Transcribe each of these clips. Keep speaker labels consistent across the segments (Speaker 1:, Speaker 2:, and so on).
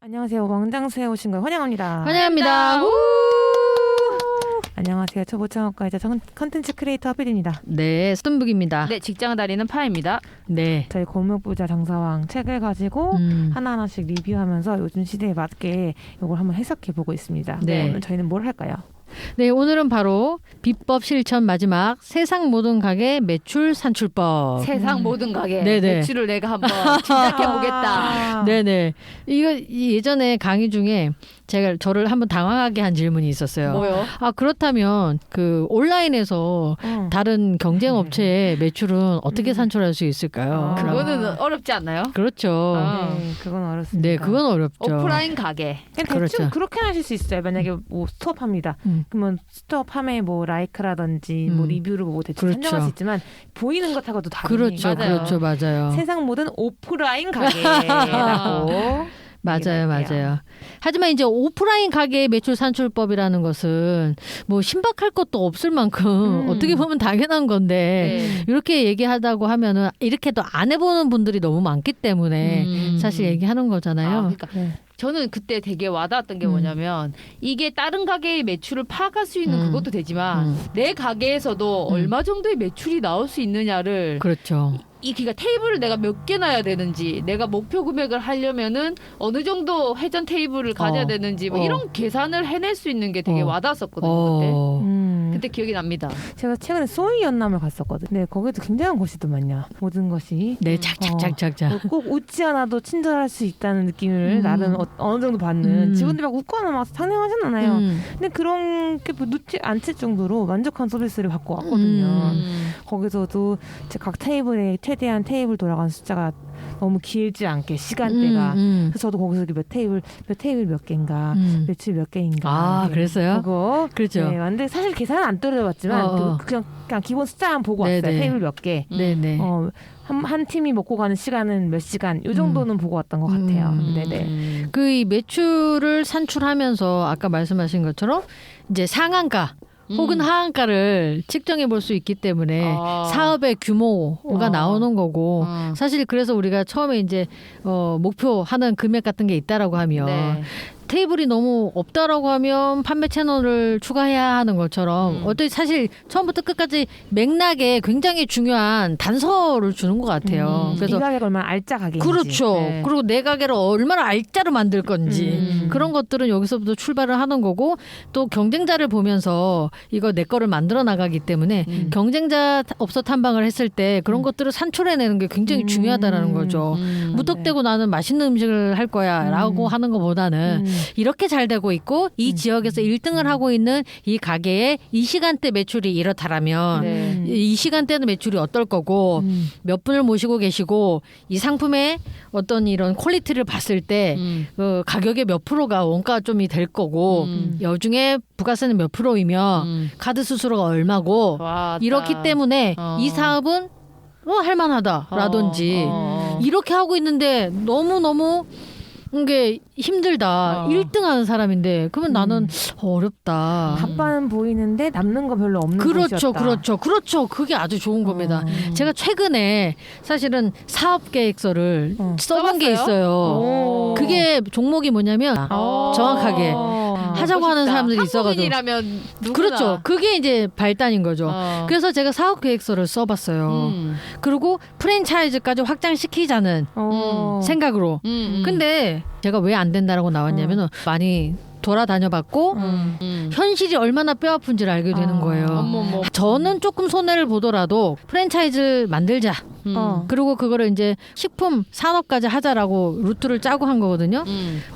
Speaker 1: 안녕하세요. 광장스에 오신 걸 환영합니다.
Speaker 2: 환영합니다.
Speaker 1: 안녕하세요. 초보창업가이자 컨텐츠 크리에이터 하필입니다.
Speaker 2: 네, 스톤북입니다.
Speaker 3: 네, 직장을 다니는 파입니다.
Speaker 2: 네.
Speaker 1: 저희 고물부자 장사왕 책을 가지고 하나하나씩 리뷰하면서 요즘 시대에 맞게 이걸 한번 해석해보고 있습니다.
Speaker 2: 네.
Speaker 1: 오늘 저희는 뭘 할까요?
Speaker 2: 네, 오늘은 바로 비법 실천 마지막 세상 모든 가게 매출 산출법.
Speaker 3: 세상 모든 가게
Speaker 2: 네네.
Speaker 3: 매출을 내가 한번 진작해 보겠다.
Speaker 2: 네네. 이거 예전에 강의 중에 저를 한번 당황하게 한 질문이 있었어요.
Speaker 3: 뭐요?
Speaker 2: 아, 그렇다면 그 온라인에서 다른 경쟁 업체의 매출은 어떻게 산출할 수 있을까요?
Speaker 3: 그거는 어렵지 않나요?
Speaker 2: 그렇죠.
Speaker 1: 네, 그건 어렵습니다.
Speaker 2: 네, 그건 어렵죠.
Speaker 3: 오프라인 가게.
Speaker 1: 그냥 대충
Speaker 2: 그렇죠.
Speaker 1: 그렇게 하실 수 있어요. 만약에 뭐 스톱합니다. 그러면 스톱함에 뭐 라이크라든지 뭐 리뷰를 보고 대충
Speaker 2: 그렇죠.
Speaker 1: 산정할 수 있지만 보이는 것하고도 다르니
Speaker 2: 그렇죠.
Speaker 3: 맞아요.
Speaker 2: 그렇죠. 맞아요.
Speaker 1: 세상 모든 오프라인 가게라고
Speaker 2: 맞아요. 하지만 이제 오프라인 가게 매출 산출법이라는 것은 뭐 신박할 것도 없을 만큼 어떻게 보면 당연한 건데 이렇게 얘기하다고 하면은 이렇게 또 안 해보는 분들이 너무 많기 때문에 사실 얘기하는 거잖아요.
Speaker 3: 그러니까
Speaker 1: 네.
Speaker 3: 저는 그때 되게 와닿았던 게 뭐냐면 이게 다른 가게의 매출을 파악할 수 있는 그것도 되지만 내 가게에서도 얼마 정도의 매출이 나올 수 있느냐를
Speaker 2: 그렇죠.
Speaker 3: 그러니까 테이블을 내가 몇 개 놔야 되는지 내가 목표 금액을 하려면은 어느 정도 회전 테이블을 가져야 되는지 뭐 이런 계산을 해낼 수 있는 게 되게 와닿았었거든요. 그때 기억이 납니다.
Speaker 1: 제가 최근에 소이 연남을 갔었거든요. 네, 거기도 굉장한 곳이더만요. 모든 것이
Speaker 2: 네, 착착착착착.
Speaker 1: 꼭 웃지 않아도 친절할 수 있다는 느낌을 나름 어느 정도 받는 직원들이 막 웃거나 막 상냥하진 않아요. 근데 그런 게 놓지 않을 정도로 만족한 서비스를 받고 왔거든요. 거기서도 각 테이블에 최대한 테이블 돌아가는 숫자가 너무 길지 않게 시간대가 그래서 저도 거기서 몇 테이블 몇 개인가 매출 몇 개인가
Speaker 2: 아, 그랬어요?
Speaker 1: 그거
Speaker 2: 그렇죠.
Speaker 1: 네, 근데 사실 계산은 안 떨어져봤지만 그냥 기본 숫자만 보고 왔어요.
Speaker 2: 네네.
Speaker 1: 테이블 몇 개.
Speaker 2: 네네.
Speaker 1: 한 팀이 먹고 가는 시간은 몇 시간 이 정도는 보고 왔던 것 같아요. 네네.
Speaker 2: 그 이 매출을 산출하면서 아까 말씀하신 것처럼 이제 상한가 혹은 하한가를 측정해 볼 수 있기 때문에 사업의 규모가 나오는 거고 사실 그래서 우리가 처음에 이제 목표하는 금액 같은 게 있다라고 하면 테이블이 너무 없다라고 하면 판매 채널을 추가해야 하는 것처럼 어떤 사실 처음부터 끝까지 맥락에 굉장히 중요한 단서를 주는 것 같아요. 그래서
Speaker 1: 이 가게가 얼마나 알짜 가게인지.
Speaker 2: 그렇죠.
Speaker 1: 네.
Speaker 2: 그리고 내 가게를 얼마나 알짜로 만들 건지 그런 것들은 여기서부터 출발을 하는 거고 또 경쟁자를 보면서 이거 내 거를 만들어 나가기 때문에 경쟁자 업소 탐방을 했을 때 그런 것들을 산출해내는 게 굉장히 중요하다라는 거죠. 무턱대고 나는 맛있는 음식을 할 거야 라고 하는 것보다는 이렇게 잘 되고 있고 이 지역에서 1등을 하고 있는 이 가게에 이 시간대 매출이 이렇다라면 이 시간대는 매출이 어떨 거고 몇 분을 모시고 계시고 이 상품의 어떤 이런 퀄리티를 봤을 때 가격의 몇 프로가 원가점이 될 거고 여중에 부가세는 몇 프로이며 카드 수수료가 얼마고 이렇기 때문에 이 사업은 할만하다라든지 이렇게 하고 있는데 너무너무 이게 힘들다. 1등 하는 사람인데 그러면 나는 어렵다.
Speaker 1: 밥만 보이는데 남는 거 별로 없는 곳이었다.
Speaker 2: 그렇죠. 그게 아주 좋은 겁니다. 제가 최근에 사실은 사업 계획서를 써본 게 있어요. 그게 종목이 뭐냐면 정확하게 하자고 하는 사람들이 있어가지고
Speaker 3: 한국인이라면 누구나.
Speaker 2: 그렇죠. 그게 이제 발단인 거죠. 그래서 제가 사업 계획서를 써봤어요. 그리고 프랜차이즈까지 확장시키자는 생각으로. 근데 제가 왜 안 된다라고 나왔냐면은 많이 돌아다녀봤고 현실이 얼마나 뼈아픈지를 알게 되는 거예요. 저는 조금 손해를 보더라도 프랜차이즈를 만들자. 그리고 그거를 이제 식품 산업까지 하자라고 루트를 짜고 한 거거든요.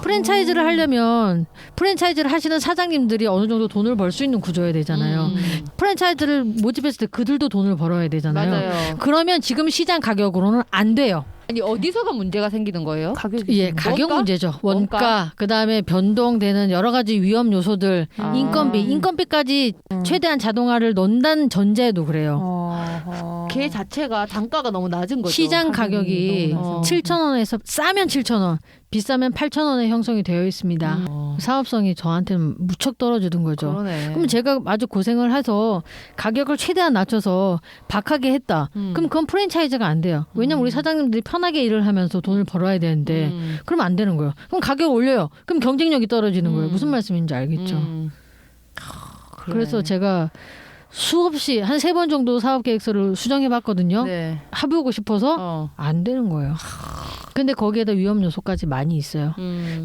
Speaker 2: 프랜차이즈를 하려면 프랜차이즈를 하시는 사장님들이 어느 정도 돈을 벌 수 있는 구조여야 되잖아요. 프랜차이즈를 모집했을 때 그들도 돈을 벌어야 되잖아요.
Speaker 3: 맞아요.
Speaker 2: 그러면 지금 시장 가격으로는 안 돼요.
Speaker 3: 아니 어디서가 문제가 생기는 거예요?
Speaker 1: 가격이
Speaker 2: 가격
Speaker 3: 원가?
Speaker 2: 문제죠. 원가, 그다음에 변동되는 여러 가지 위험 요소들, 인건비까지 최대한 자동화를 넣는다는 전제도 그래요.
Speaker 3: 걔 자체가 단가가 너무 낮은 거죠.
Speaker 2: 시장 가격이
Speaker 1: 너무
Speaker 2: 7,000원에서 싸면 7,000원, 비싸면 8,000원에 형성이 되어 있습니다. 사업성이 저한테는 무척 떨어지는 거죠.
Speaker 3: 그러네.
Speaker 2: 그럼 제가 아주 고생을 해서 가격을 최대한 낮춰서 박하게 했다. 그럼 그건 프랜차이즈가 안 돼요. 왜냐면 우리 사장님들이 편하게 일을 하면서 돈을 벌어야 되는데 그러면 안 되는 거예요. 그럼 가격 올려요. 그럼 경쟁력이 떨어지는 거예요. 무슨 말씀인지 알겠죠? 그래서 제가 수없이 한 3번 정도 사업계획서를 수정해봤거든요.
Speaker 3: 네.
Speaker 2: 해보고 싶어서 안 되는 거예요. 근데 거기에다 위험 요소까지 많이 있어요.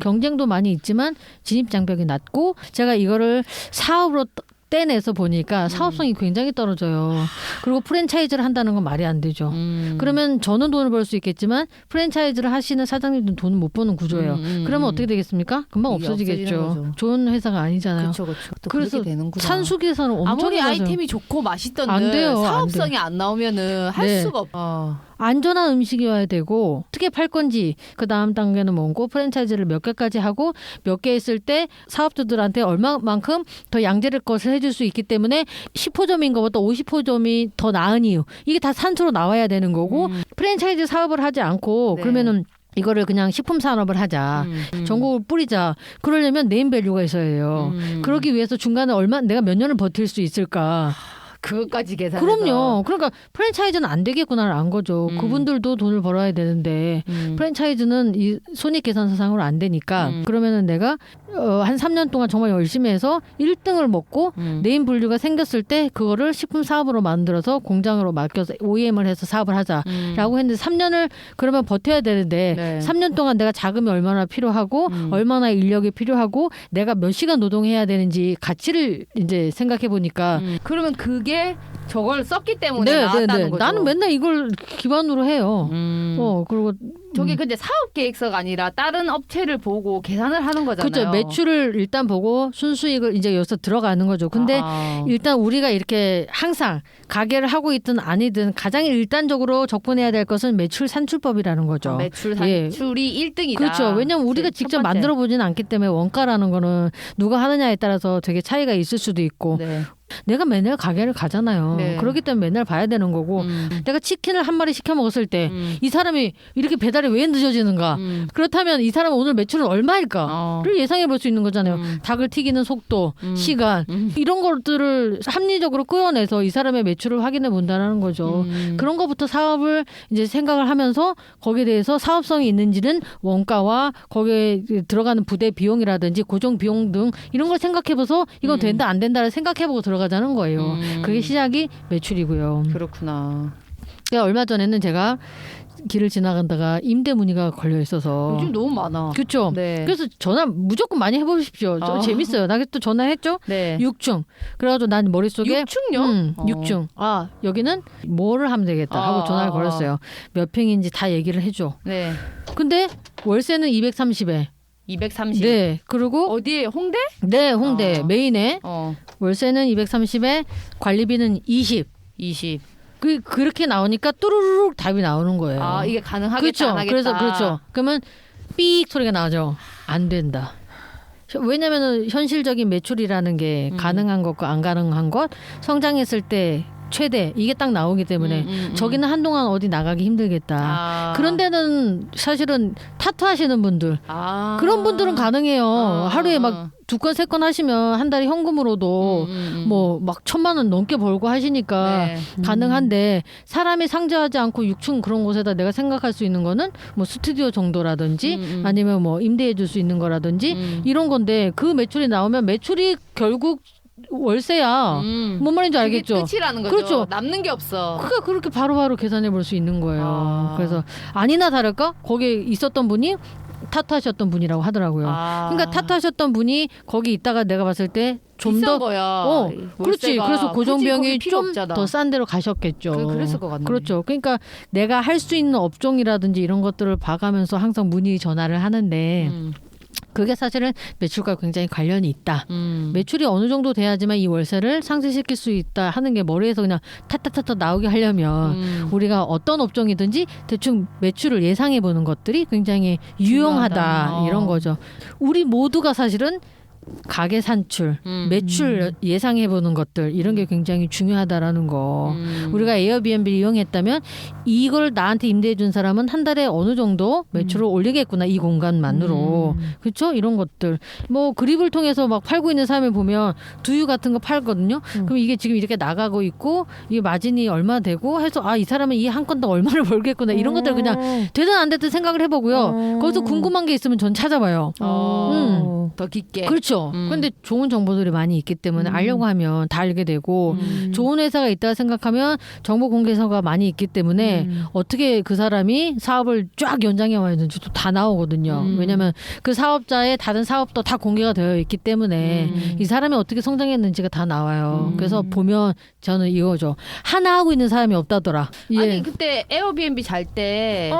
Speaker 2: 경쟁도 많이 있지만 진입장벽이 낮고 제가 이거를 사업으로 떼내서 보니까 사업성이 굉장히 떨어져요. 그리고 프랜차이즈를 한다는 건 말이 안 되죠. 그러면 저는 돈을 벌 수 있겠지만 프랜차이즈를 하시는 사장님들은 돈을 못 버는 구조예요. 그러면 어떻게 되겠습니까? 금방 없어지겠죠. 좋은 회사가 아니잖아요.
Speaker 3: 그렇죠.
Speaker 2: 그래서 산수계산은 엄청
Speaker 3: 아무리
Speaker 2: 해가지고.
Speaker 3: 아이템이 좋고 맛있던데
Speaker 2: 안 돼요,
Speaker 3: 사업성이 안 나오면은 할
Speaker 2: 네.
Speaker 3: 수가 없어.
Speaker 2: 안전한 음식이어야 되고 어떻게 팔 건지 그 다음 단계는 뭔고 프랜차이즈를 몇 개까지 하고 몇 개 했을 때 사업주들한테 얼마만큼 더 양질의 것을 해줄 수 있기 때문에 10호점인 것보다 50호점이 더 나은 이유 이게 다 산수로 나와야 되는 거고 프랜차이즈 사업을 하지 않고
Speaker 3: 네.
Speaker 2: 그러면은 이거를 그냥 식품 산업을 하자. 전국을 뿌리자. 그러려면 네임밸류가 있어야 해요. 그러기 위해서 중간에 내가 몇 년을 버틸 수 있을까.
Speaker 3: 그것까지 계산해서.
Speaker 2: 그럼요. 그러니까 프랜차이즈는 안 되겠구나를 안 거죠. 그분들도 돈을 벌어야 되는데 프랜차이즈는 이 손익계산서상으로 안 되니까 그러면은 내가 한 3년 동안 정말 열심히 해서 1등을 먹고 네임 분류가 생겼을 때 그거를 식품 사업으로 만들어서 공장으로 맡겨서 OEM을 해서 사업을 하자라고 했는데 3년을 그러면 버텨야 되는데
Speaker 3: 네.
Speaker 2: 3년 동안 내가 자금이 얼마나 필요하고 얼마나 인력이 필요하고 내가 몇 시간 노동해야 되는지 가치를 이제 생각해 보니까
Speaker 3: 그러면 그게 저걸 썼기 때문에 나왔다는 거죠.
Speaker 2: 나는 맨날 이걸 기반으로 해요. 그리고
Speaker 3: 저게 근데 사업 계획서가 아니라 다른 업체를 보고 계산을 하는 거잖아요.
Speaker 2: 그렇죠. 매출을 일단 보고 순수익을 이제 여기서 들어가는 거죠. 근데 일단 우리가 이렇게 항상 가게를 하고 있든 아니든 가장 일단적으로 접근해야 될 것은 매출 산출법이라는 거죠.
Speaker 3: 매출 산출이 1등이다.
Speaker 2: 그렇죠. 왜냐하면 우리가 직접 만들어 보지는 않기 때문에 원가라는 거는 누가 하느냐에 따라서 되게 차이가 있을 수도 있고
Speaker 3: 네.
Speaker 2: 내가 맨날 가게를 가잖아요.
Speaker 3: 네.
Speaker 2: 그렇기 때문에 맨날 봐야 되는 거고 내가 치킨을 한 마리 시켜 먹었을 때 이 사람이 이렇게 배달이 왜 늦어지는가. 그렇다면 이 사람은 오늘 매출은 얼마일까를 예상해 볼 수 있는 거잖아요. 닭을 튀기는 속도, 시간 이런 것들을 합리적으로 끌어내서 이 사람의 매출을 확인해 본다는 거죠. 그런 것부터 사업을 이제 생각을 하면서 거기에 대해서 사업성이 있는지는 원가와 거기에 들어가는 부대 비용이라든지 고정 비용 등 이런 걸 생각해봐서 이건 된다 안 된다를 생각해보고 들어가자는 거예요. 그게 시작이 매출이고요.
Speaker 3: 그렇구나.
Speaker 2: 그러니까 얼마 전에는 제가 길을 지나가다가 임대 문의가 걸려 있어서
Speaker 3: 요즘 너무 많아.
Speaker 2: 그렇죠.
Speaker 3: 네.
Speaker 2: 그래서 전화 무조건 많이 해보십시오. 좀 재밌어요. 나 또 전화했죠.
Speaker 3: 네.
Speaker 2: 6층. 그래가지고 난 머릿속에
Speaker 3: 6층요?
Speaker 2: 6층. 아 여기는 뭐를 하면 되겠다 하고 전화를 걸었어요. 몇 평인지 다 얘기를 해줘.
Speaker 3: 네.
Speaker 2: 근데 월세는 230에
Speaker 3: 230.
Speaker 2: 네. 그리고
Speaker 3: 어디에? 홍대?
Speaker 2: 네 홍대 메인에 월세는 230에 관리비는 20. 그렇게 나오니까 뚜루루룩 답이 나오는 거예요.
Speaker 3: 아 이게 가능하겠다
Speaker 2: 그렇죠.
Speaker 3: 안 하겠다.
Speaker 2: 그래서 그렇죠. 그러면 삑 소리가 나죠. 안 된다. 왜냐하면 현실적인 매출이라는 게 가능한 것과 안 가능한 것, 성장했을 때 최대 이게 딱 나오기 때문에 저기는 한동안 어디 나가기 힘들겠다. 그런 데는 사실은 타투하시는 분들 그런 분들은 가능해요. 하루에 막 2건 3건 하시면 한 달에 현금으로도 뭐 막 1,000만 원 넘게 벌고 하시니까
Speaker 3: 네.
Speaker 2: 가능한데 사람이 상주하지 않고 6층 그런 곳에다 내가 생각할 수 있는 거는 뭐 스튜디오 정도라든지 아니면 뭐 임대해 줄 수 있는 거라든지 이런 건데 그 매출이 나오면 매출이 결국 월세야. 뭔 말인지 알겠죠?
Speaker 3: 그게 끝이라는 거죠.
Speaker 2: 그렇죠.
Speaker 3: 남는 게 없어.
Speaker 2: 그러니까 그렇게 바로바로 계산해 볼 수 있는 거예요. 그래서 아니나 다를까 거기에 있었던 분이 타투하셨던 분이라고 하더라고요. 그러니까 타투하셨던 분이 거기 있다가 내가 봤을 때 좀 더
Speaker 3: 거야.
Speaker 2: 그렇지. 그래서 고정 비용이 좀
Speaker 3: 없잖아.
Speaker 2: 더 싼 데로 가셨겠죠.
Speaker 3: 그랬을 것 같네.
Speaker 2: 그렇죠. 그러니까 내가 할 수 있는 업종이라든지 이런 것들을 봐가면서 항상 문의 전화를 하는데 그게 사실은 매출과 굉장히 관련이 있다. 매출이 어느 정도 돼야지만 이 월세를 상쇄시킬 수 있다 하는 게 머리에서 그냥 타타타타 나오게 하려면 우리가 어떤 업종이든지 대충 매출을 예상해 보는 것들이 굉장히 유용하다. 이런 거죠. 우리 모두가 사실은 가계 산출, 매출 예상해보는 것들 이런 게 굉장히 중요하다라는 거. 우리가 에어비앤비를 이용했다면 이걸 나한테 임대해준 사람은 한 달에 어느 정도 매출을 올리겠구나 이 공간만으로. 그렇죠? 이런 것들. 뭐 그립을 통해서 막 팔고 있는 사람을 보면 두유 같은 거 팔거든요. 그럼 이게 지금 이렇게 나가고 있고 이게 마진이 얼마 되고 해서 아, 이 사람은 이 한 건당 얼마를 벌겠구나 이런 것들 그냥 되든 안 되든 생각을 해보고요. 거기서 궁금한 게 있으면 전 찾아봐요.
Speaker 3: 더 깊게.
Speaker 2: 그렇죠. 근데 좋은 정보들이 많이 있기 때문에 알려고 하면 다 알게 되고 좋은 회사가 있다 생각하면 정보 공개서가 많이 있기 때문에 어떻게 그 사람이 사업을 쫙 연장해 와야되는지 다 나오거든요. 왜냐하면 그 사업자의 다른 사업도 다 공개가 되어 있기 때문에 이 사람이 어떻게 성장했는지가 다 나와요. 그래서 보면 저는 이거죠. 하나 하고 있는 사람이 없다더라. 예.
Speaker 3: 아니 그때 에어비앤비 잘 때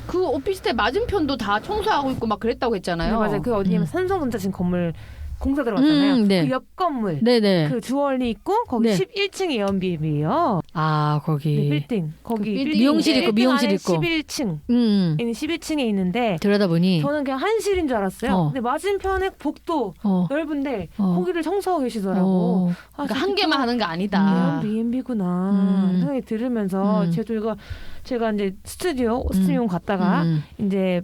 Speaker 3: 그 오피스텔 맞은편도 다 청소하고 있고 막 그랬다고 했잖아요.
Speaker 1: 네, 맞아요. 그 어디냐면 삼성전자 지금 건물 공사 들어갔잖아요.
Speaker 2: 네.
Speaker 1: 그 옆 건물.
Speaker 2: 네네.
Speaker 1: 그 주얼리 있고 거기
Speaker 2: 네.
Speaker 1: 11층이 에어비앤비예요.
Speaker 2: 아 거기
Speaker 1: 네, 빌딩. 거기
Speaker 3: 빌딩.
Speaker 2: 미용실 있고 미용실 있고.
Speaker 1: 11층. 11층에 있는데
Speaker 2: 들여다보니
Speaker 1: 저는 그냥 한실인 줄 알았어요. 근데 맞은편에 복도 넓은데 거기를 청소하고 계시더라고.
Speaker 3: 그러니까 한 개만 하는 게 아니다.
Speaker 1: 에어비앤비구나 생각이 들으면서 제가 이제 스튜디오 갔다가 이제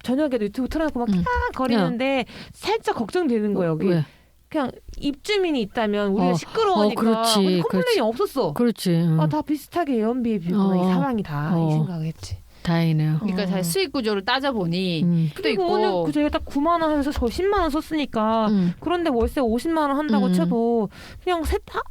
Speaker 1: 저녁에도 유튜브 틀어놓고 막 거리는데 살짝 걱정되는 거예요. 여기
Speaker 2: 왜?
Speaker 1: 그냥 입주민이 있다면 우리가 시끄러우니까
Speaker 2: 그렇지,
Speaker 1: 근데 컴플레인이
Speaker 2: 그렇지.
Speaker 1: 없었어.
Speaker 2: 그렇지.
Speaker 1: 다 비슷하게 에어비앤비구나 이 상황이 다 이 생각을 했지.
Speaker 2: 다행이네요.
Speaker 3: 그러니까 잘 수익 구조를 따져보니 또
Speaker 1: 그리고
Speaker 3: 있고
Speaker 1: 오늘 그 제가 딱 9만 원 하면서 저 10만 원 썼으니까 그런데 월세 50만 원 한다고 쳐도 그냥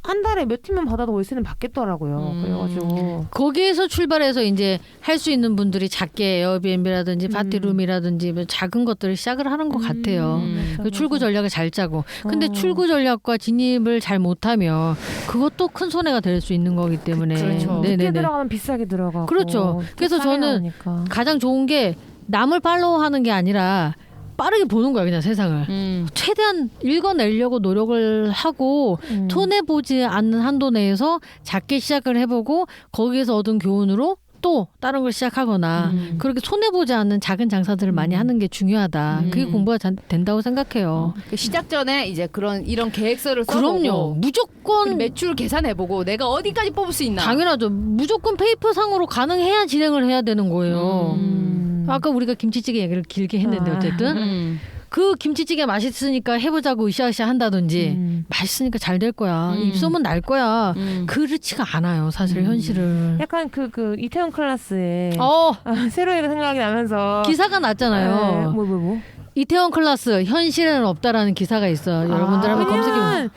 Speaker 1: 한 달에 몇 팀만 받아도 월세는 받겠더라고요. 그래가지고
Speaker 2: 거기에서 출발해서 이제 할 수 있는 분들이 작게 에어비앤비라든지 파티룸이라든지 뭐 작은 것들을 시작을 하는 것 같아요. 그 출구 전략을 잘 짜고. 근데 출구 전략과 진입을 잘 못하면 그것도 큰 손해가 될 수 있는 거기 때문에.
Speaker 3: 그렇죠.
Speaker 1: 늦게 들어가면 비싸게 들어가고.
Speaker 2: 그렇죠. 그래서 저는 가장 좋은 게 남을 팔로우하는 게 아니라 빠르게 보는 거야 그냥 세상을. 최대한 읽어내려고 노력을 하고 손해보지 않는 한도 내에서 작게 시작을 해보고 거기에서 얻은 교훈으로 또 다른 걸 시작하거나 그렇게 손해보지 않는 작은 장사들을 많이 하는 게 중요하다. 그게 공부가 된다고 생각해요.
Speaker 3: 시작 전에 이제 이런 계획서를 써보고
Speaker 2: 그럼요. 무조건
Speaker 3: 매출 계산해보고 내가 어디까지 뽑을 수 있나.
Speaker 2: 당연하죠. 무조건 페이퍼상으로 가능해야 진행을 해야 되는 거예요. 아까 우리가 김치찌개 얘기를 길게 했는데 어쨌든 그 김치찌개 맛있으니까 해보자고 으쌰으쌰 한다든지 맛있으니까 잘 될 거야. 입소문 날 거야. 그렇지가 않아요. 사실 현실은.
Speaker 1: 약간 그 이태원 클라스에 새로이가 생각이 나면서
Speaker 2: 기사가 났잖아요.
Speaker 1: 뭐?
Speaker 2: 이태원 클라스 현실에는 없다라는 기사가 있어요. 여러분들 한번 검색해보세요.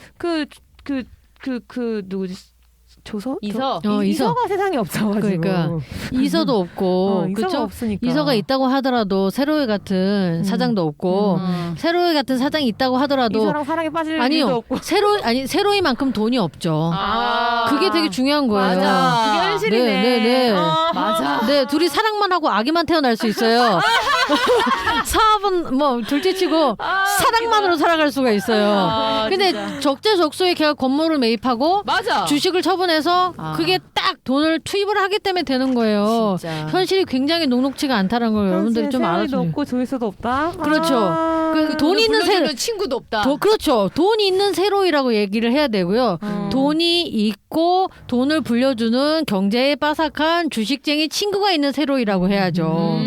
Speaker 1: 그 누구지? 조서?
Speaker 3: 이서?
Speaker 1: 이서가 세상에 없어가지고.
Speaker 2: 그러니까 이서도 없고
Speaker 1: 이서가
Speaker 2: 그렇죠?
Speaker 1: 없으니까.
Speaker 2: 이서가 있다고 하더라도 세로이 같은 사장도 없고 세로이 같은 사장이 있다고 하더라도
Speaker 1: 이서랑 사랑에 빠질 일도
Speaker 2: 아니요.
Speaker 1: 없고.
Speaker 2: 세로이만큼 돈이 없죠. 그게 되게 중요한 거예요.
Speaker 1: 맞아. 그게 현실이네.
Speaker 2: 네.
Speaker 3: 맞아.
Speaker 2: 네, 둘이 사랑만 하고 아기만 태어날 수 있어요. 사업은 뭐 둘째치고 사랑만으로 살아갈 수가 있어요. 근데
Speaker 3: 진짜.
Speaker 2: 적재적소에 걔가 건물을 매입하고
Speaker 3: 맞아.
Speaker 2: 주식을 처분해서 그게 딱 돈을 투입을 하기 때문에 되는 거예요.
Speaker 3: 진짜.
Speaker 2: 현실이 굉장히 녹록지가 않다는 걸 여러분들이 좀
Speaker 1: 세월이도
Speaker 2: 알아주세요.
Speaker 1: 없고 조회수도 없다.
Speaker 2: 그렇죠. 그 돈 있는
Speaker 3: 불러주는 친구도 없다.
Speaker 2: 그렇죠. 돈이 있는 세로이라고 얘기를 해야 되고요. 돈이 있고 돈을 불려주는 경제에 빠삭한 주식쟁이 친구가 있는 세로이라고 해야죠.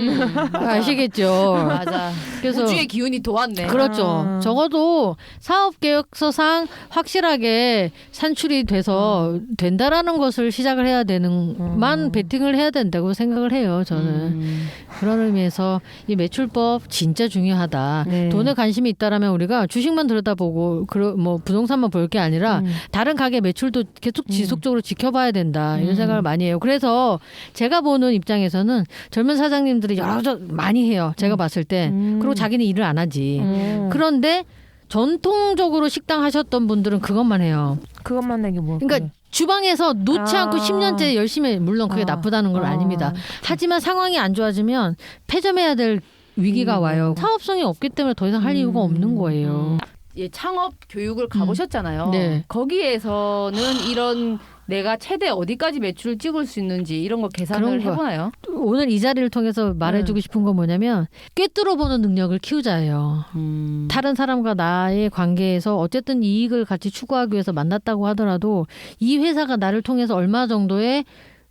Speaker 2: 아시겠죠?
Speaker 3: 맞아.
Speaker 2: 그래서
Speaker 3: 우주의 기운이 도왔네.
Speaker 2: 그렇죠. 적어도 사업계획서상 확실하게 산출이 돼서 된다라는 것을 시작을 해야 되는만 베팅을 해야 된다고 생각을 해요. 저는. 그런 의미에서 이 매출법 진짜 중요하다.
Speaker 1: 네.
Speaker 2: 돈에 관심이 있다라면 우리가 주식만 들여다보고 뭐 부동산만 볼 게 아니라 다른 가게 매출도 계속 지속적으로 지켜봐야 된다. 이런 생각을 많이 해요. 그래서 제가 보는 입장에서는 젊은 사장님들이 여러 많이 해요. 제가 봤을 때. 그리고 자기는 일을 안 하지. 그런데 전통적으로 식당 하셨던 분들은 그것만 해요.
Speaker 1: 그것만 내기 뭐.
Speaker 2: 그러니까 주방에서 놓지 않고 10년째 열심히 물론 그게 나쁘다는 건 아닙니다.
Speaker 1: 그렇죠.
Speaker 2: 하지만 상황이 안 좋아지면 폐점해야 될 위기가 와요. 사업성이 없기 때문에 더 이상 할 이유가 없는 거예요.
Speaker 3: 예, 창업 교육을 가보셨잖아요.
Speaker 2: 네.
Speaker 3: 거기에서는 이런 내가 최대 어디까지 매출을 찍을 수 있는지 이런 거 계산을
Speaker 2: 그런 거.
Speaker 3: 해보나요?
Speaker 2: 오늘 이 자리를 통해서 말해주고 싶은 건 뭐냐면 꿰뚫어보는 능력을 키우자예요. 다른 사람과 나의 관계에서 어쨌든 이익을 같이 추구하기 위해서 만났다고 하더라도 이 회사가 나를 통해서 얼마 정도의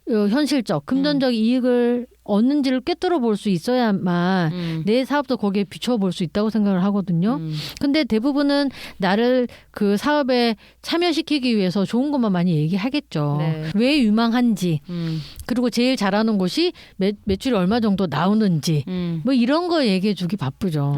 Speaker 2: 현실적, 금전적 이익을 얻는지를 꿰뚫어 볼 수 있어야만 내 사업도 거기에 비춰볼 수 있다고 생각을 하거든요. 근데 대부분은 나를 그 사업에 참여시키기 위해서 좋은 것만 많이 얘기하겠죠.
Speaker 3: 네.
Speaker 2: 왜 유망한지, 그리고 제일 잘하는 곳이 매출이 얼마 정도 나오는지, 뭐 이런 거 얘기해 주기 바쁘죠.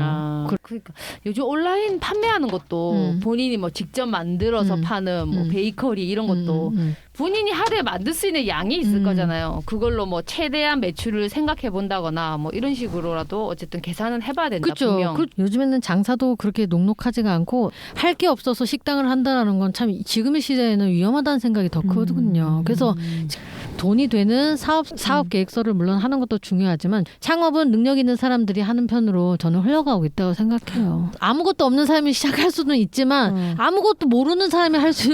Speaker 3: 그러니까 요즘 온라인 판매하는 것도 본인이 뭐 직접 만들어서 파는 뭐 베이커리 이런 것도 본인이 하루에 만들 수 있는 양이 있을 거잖아요. 그걸로 뭐 최대한 매출을 생각해 본다거나 뭐 이런 식으로라도 어쨌든 계산은 해봐야 된다.
Speaker 2: 그렇죠.
Speaker 3: 분명.
Speaker 2: 요즘에는 장사도 그렇게 녹록하지가 않고 할 게 없어서 식당을 한다라는 건 참 지금의 시대에는 위험하다는 생각이 더 크거든요. 그래서 돈이 되는 사업 계획서를 물론 하는 것도 중요하지만 창업은 능력 있는 사람들이 하는 편으로 저는 흘러가고 있다고 생각해요. 아무것도 없는 사람이 시작할 수는 있지만 아무것도 모르는 사람이 할 수.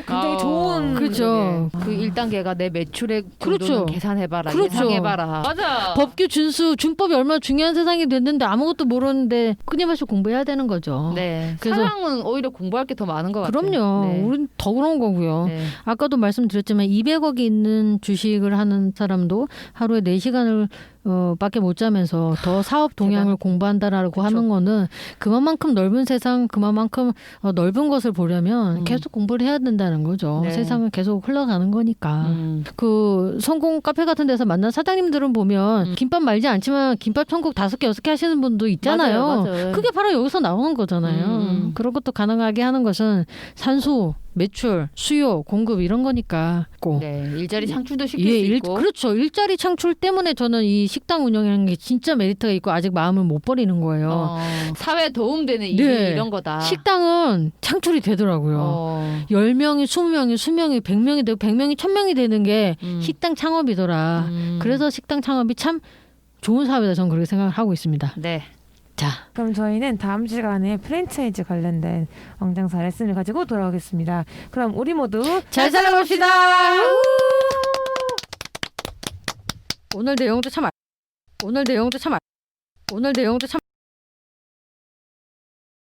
Speaker 1: 굉장히 좋은.
Speaker 2: 그렇죠.
Speaker 3: 그 1단계가 내 매출액
Speaker 2: 그렇죠.
Speaker 3: 정도는 계산해봐라.
Speaker 2: 그렇죠.
Speaker 3: 예상해봐라. 맞아.
Speaker 2: 법규 준수 준법이 얼마나 중요한 세상이 됐는데 아무것도 모르는데 끊임없이 공부해야 되는 거죠.
Speaker 3: 네.
Speaker 2: 그래서
Speaker 3: 사람은 오히려 공부할 게 더 많은 것 같아요.
Speaker 2: 그럼요.
Speaker 3: 네.
Speaker 2: 우린 더 그런 거고요.
Speaker 3: 네.
Speaker 2: 아까도 말씀드렸지만 200억이 있는 주식을 하는 사람도 하루에 4시간을 밖에 못 자면서 더 사업 동향을 공부한다라고
Speaker 3: 그쵸.
Speaker 2: 하는 거는 그만큼 넓은 세상, 그만큼 넓은 것을 보려면 계속 공부를 해야 된다는 거죠.
Speaker 3: 네.
Speaker 2: 세상은 계속 흘러가는 거니까. 그 성공 카페 같은 데서 만난 사장님들은 보면 김밥 말지 않지만 김밥 천국 5개, 6개 하시는 분도 있잖아요.
Speaker 3: 맞아요.
Speaker 2: 그게 바로 여기서 나오는 거잖아요. 그런 것도 가능하게 하는 것은 산수, 매출, 수요, 공급 이런 거니까.
Speaker 3: 네, 일자리 창출도 시킬 수 있고.
Speaker 2: 그렇죠. 일자리 창출 때문에 저는 이 식당 운영이라는 게 진짜 메리트가 있고 아직 마음을 못 버리는 거예요.
Speaker 3: 사회에 도움되는 일
Speaker 2: 네.
Speaker 3: 이런 거다.
Speaker 2: 식당은 창출이 되더라고요. 10명이, 20명이, 20명이, 100명이 되고 100명이, 1000명이 되는 게 식당 창업이더라. 그래서 식당 창업이 참 좋은 사업이다. 저는 그렇게 생각을 하고 있습니다.
Speaker 3: 네.
Speaker 2: 자,
Speaker 1: 그럼 저희는 다음 시간에 프랜차이즈 관련된 왕장사 레슨을 가지고 돌아오겠습니다. 그럼 우리 모두
Speaker 2: 잘 살아봅시다. 오늘 내용도 참